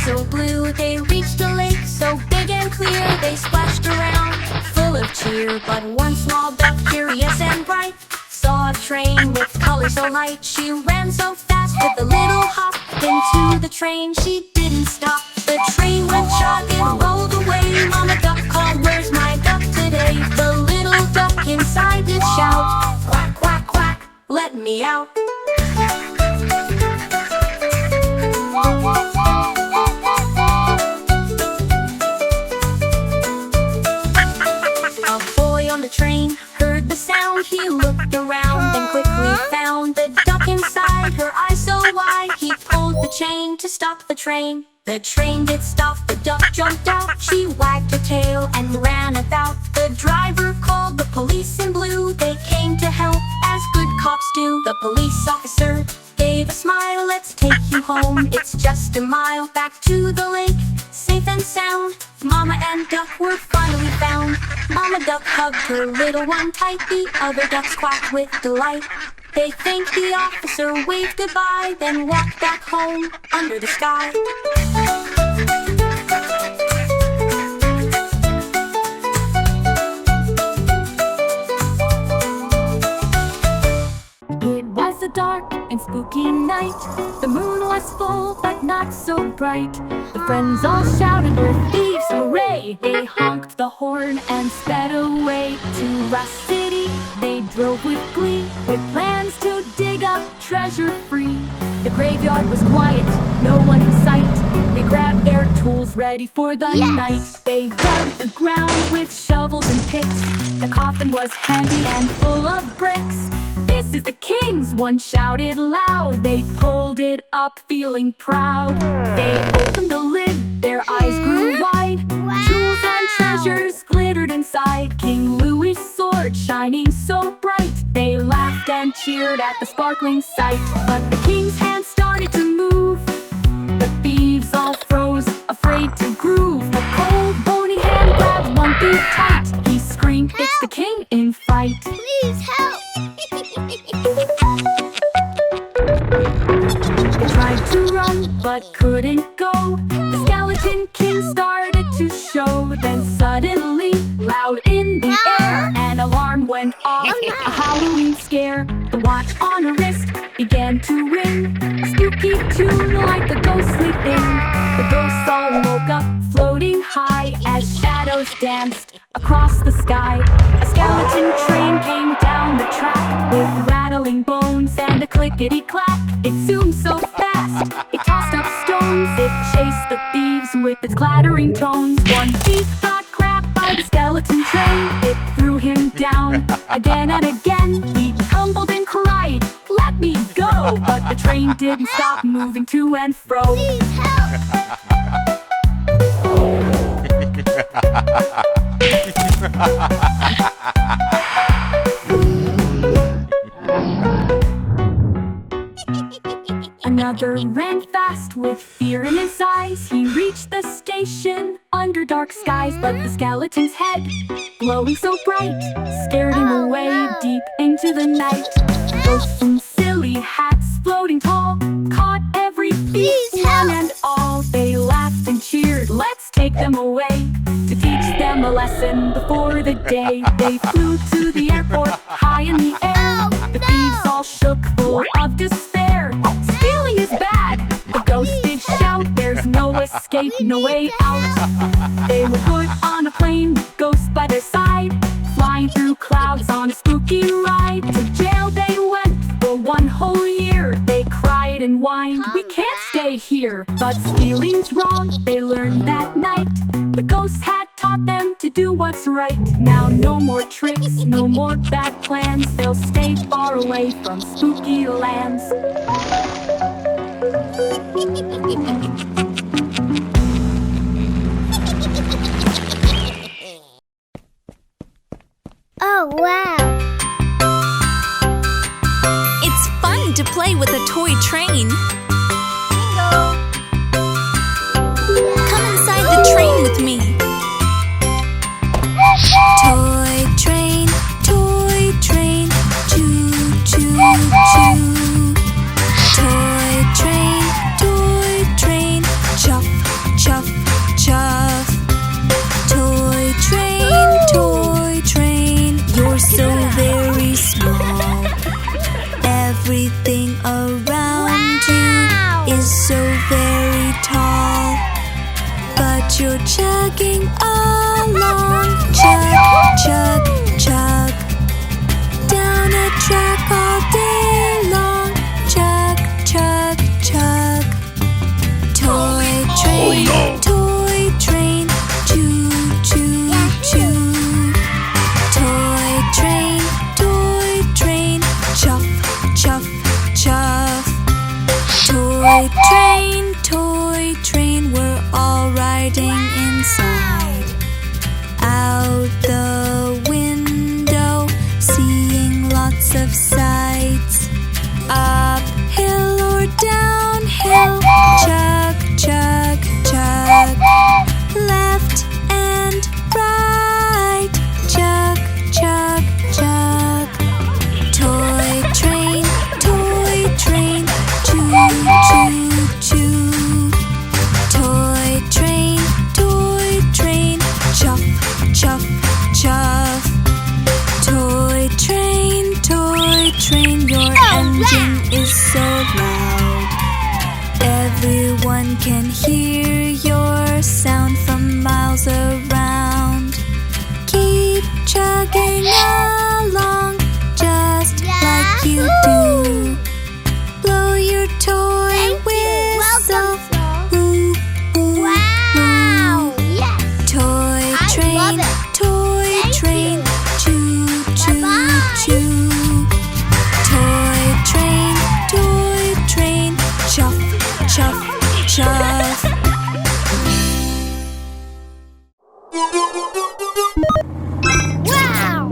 so blue. They reached a lake so big and clear. They splashed around, full of cheer. But one small duck, curious and bright, saw a train with colors so light. She ran so fast with a little hop into the train. She didn't stop. The train went chugging, rolled away. Mama duck called, "Where's my duck today?" The little duck inside did shout, "Quack, quack, quack, let me out." A boy on the train heard the sound. He looked around and quickly found the duck inside, her eyes so wide. He pulled the chain to stop the train. The train did stop, the duck jumped out. She wagged her tail and ran about. The driver called the police in blue. They came to help, as good cops do. The police officer gave a smile. "Let's take you home, it's just a mile back to the lake, safe and sound." Mama and duck were finally found. Mama duck hugged her little one tight. The other ducks quacked with delight. They thanked the officer, waved goodbye, then walked back home under the sky. It was a dark and spooky night. The moon was full but not so bright. The friends all shouted, "We're thieves, hooray!" They honked the horn and sped away to Rust City. They drove with glee, with plans to dig up treasure free. The graveyard was quiet, no one in sight. They grabbed their tools, ready for the night. They dug the ground with shovels and picks. The coffin was heavy and full of bricks. "This is the king's," one shouted loud. They pulled it up, feeling proud. They opened the lid, their eyes grew wide. Jewels and treasures glittered inside. King Louis' sword shining so bright. They laughed and cheered at the sparkling sight. But the king's hand started to move. The thieves all froze, afraid to groove. A cold, bony hand grabbed one thief tight. He screamed, "It's the king in fright." Please help! They tried to run, but couldn't go. The skeleton king started to show. Then suddenly, loud in the air, an alarm went off, a Halloween scare. The watch on her wrist began to ring, a spooky tune like the ghostly thing. The ghosts all woke up, floating high, as shadows danced across the sky. A skeleton train came down the track, with rattling bones and a clickety-clack. It zoomed so fast, it tossed up stones. It chased the thieves with its clattering tones. One thief got grabbed by the skeleton train. It threw him down again and again. He tumbled and cried, "Let me go!" But the train didn't stop moving to and fro. Please help! Another ran fast with fear in his eyes. He reached the station under dark skies. But the skeleton's head, glowing so bright, scared him away deep into the night. Ghosts in silly hats floating tall caught every thief, one and all. They laughed and cheered, "Let's take them away, to teach them a lesson before the day." They flew to the airport, high in the air. The thieves all shook, full of despair. "Stealing is bad," the ghosts did shout. "There's no escape, no way out." They were put on a plane, ghosts by their side, flying through clouds on a spooky ride. To jail they went for one whole year. They cried and whined, "We can't stay here." But stealing's wrong, they learned that night. The ghosts had taught them to do what's right. Now no more tricks, no more bad plans. They'll stay far away from spooky lands. Oh, wow! It's fun to play with a toy train. Come inside the train with me. Toy train, choo choo choo. Toy train, chop you're chugging along. Chug, chug, chug. Down a track all day long. Chug, chug, chug. Toy train, toy train. Choo, choo, choo. Toy train, chuff, chuff, chuff. Toy train, we're all riding inside. Out the window, seeing lots of sights. Uphill or downhill, chug, chug, chug. Left and right, chug, chug, chug. Toy train, choo, choo, choo. Toy train, chuff, chuff, chuff. Toy train, your engine is so loud. Everyone can hear your sound from miles around. Keep chugging along, just like you do. Blow your toy whistle. Woo, woo, Wow! woo. Yes! Toy love it. train, Thank choo, choo, Bye-bye. choo. Toy train, chuff, chuff, chuff. Wow!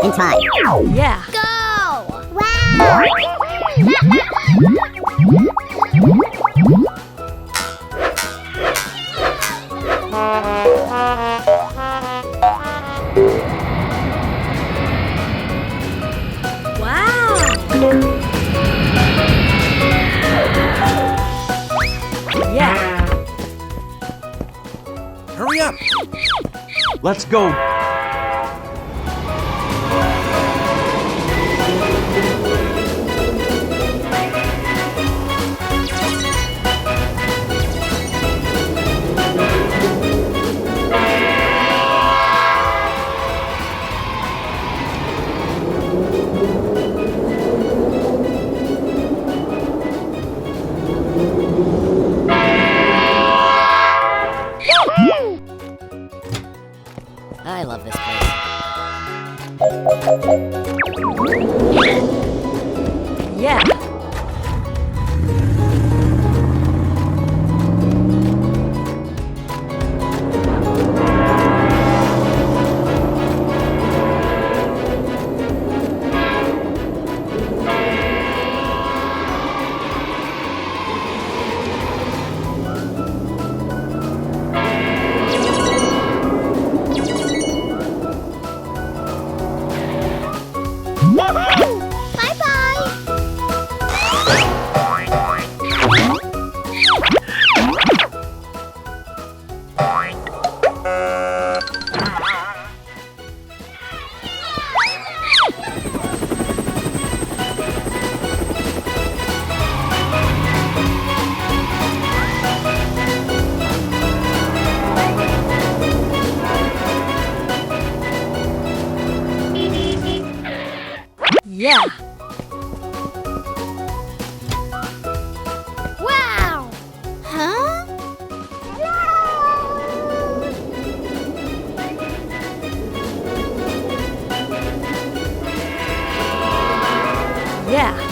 In time. Yeah. Go! Wow! Yeah. Hurry up! Let's go! I love this place. Yeah. Yeah. Wow! Huh? Yeah.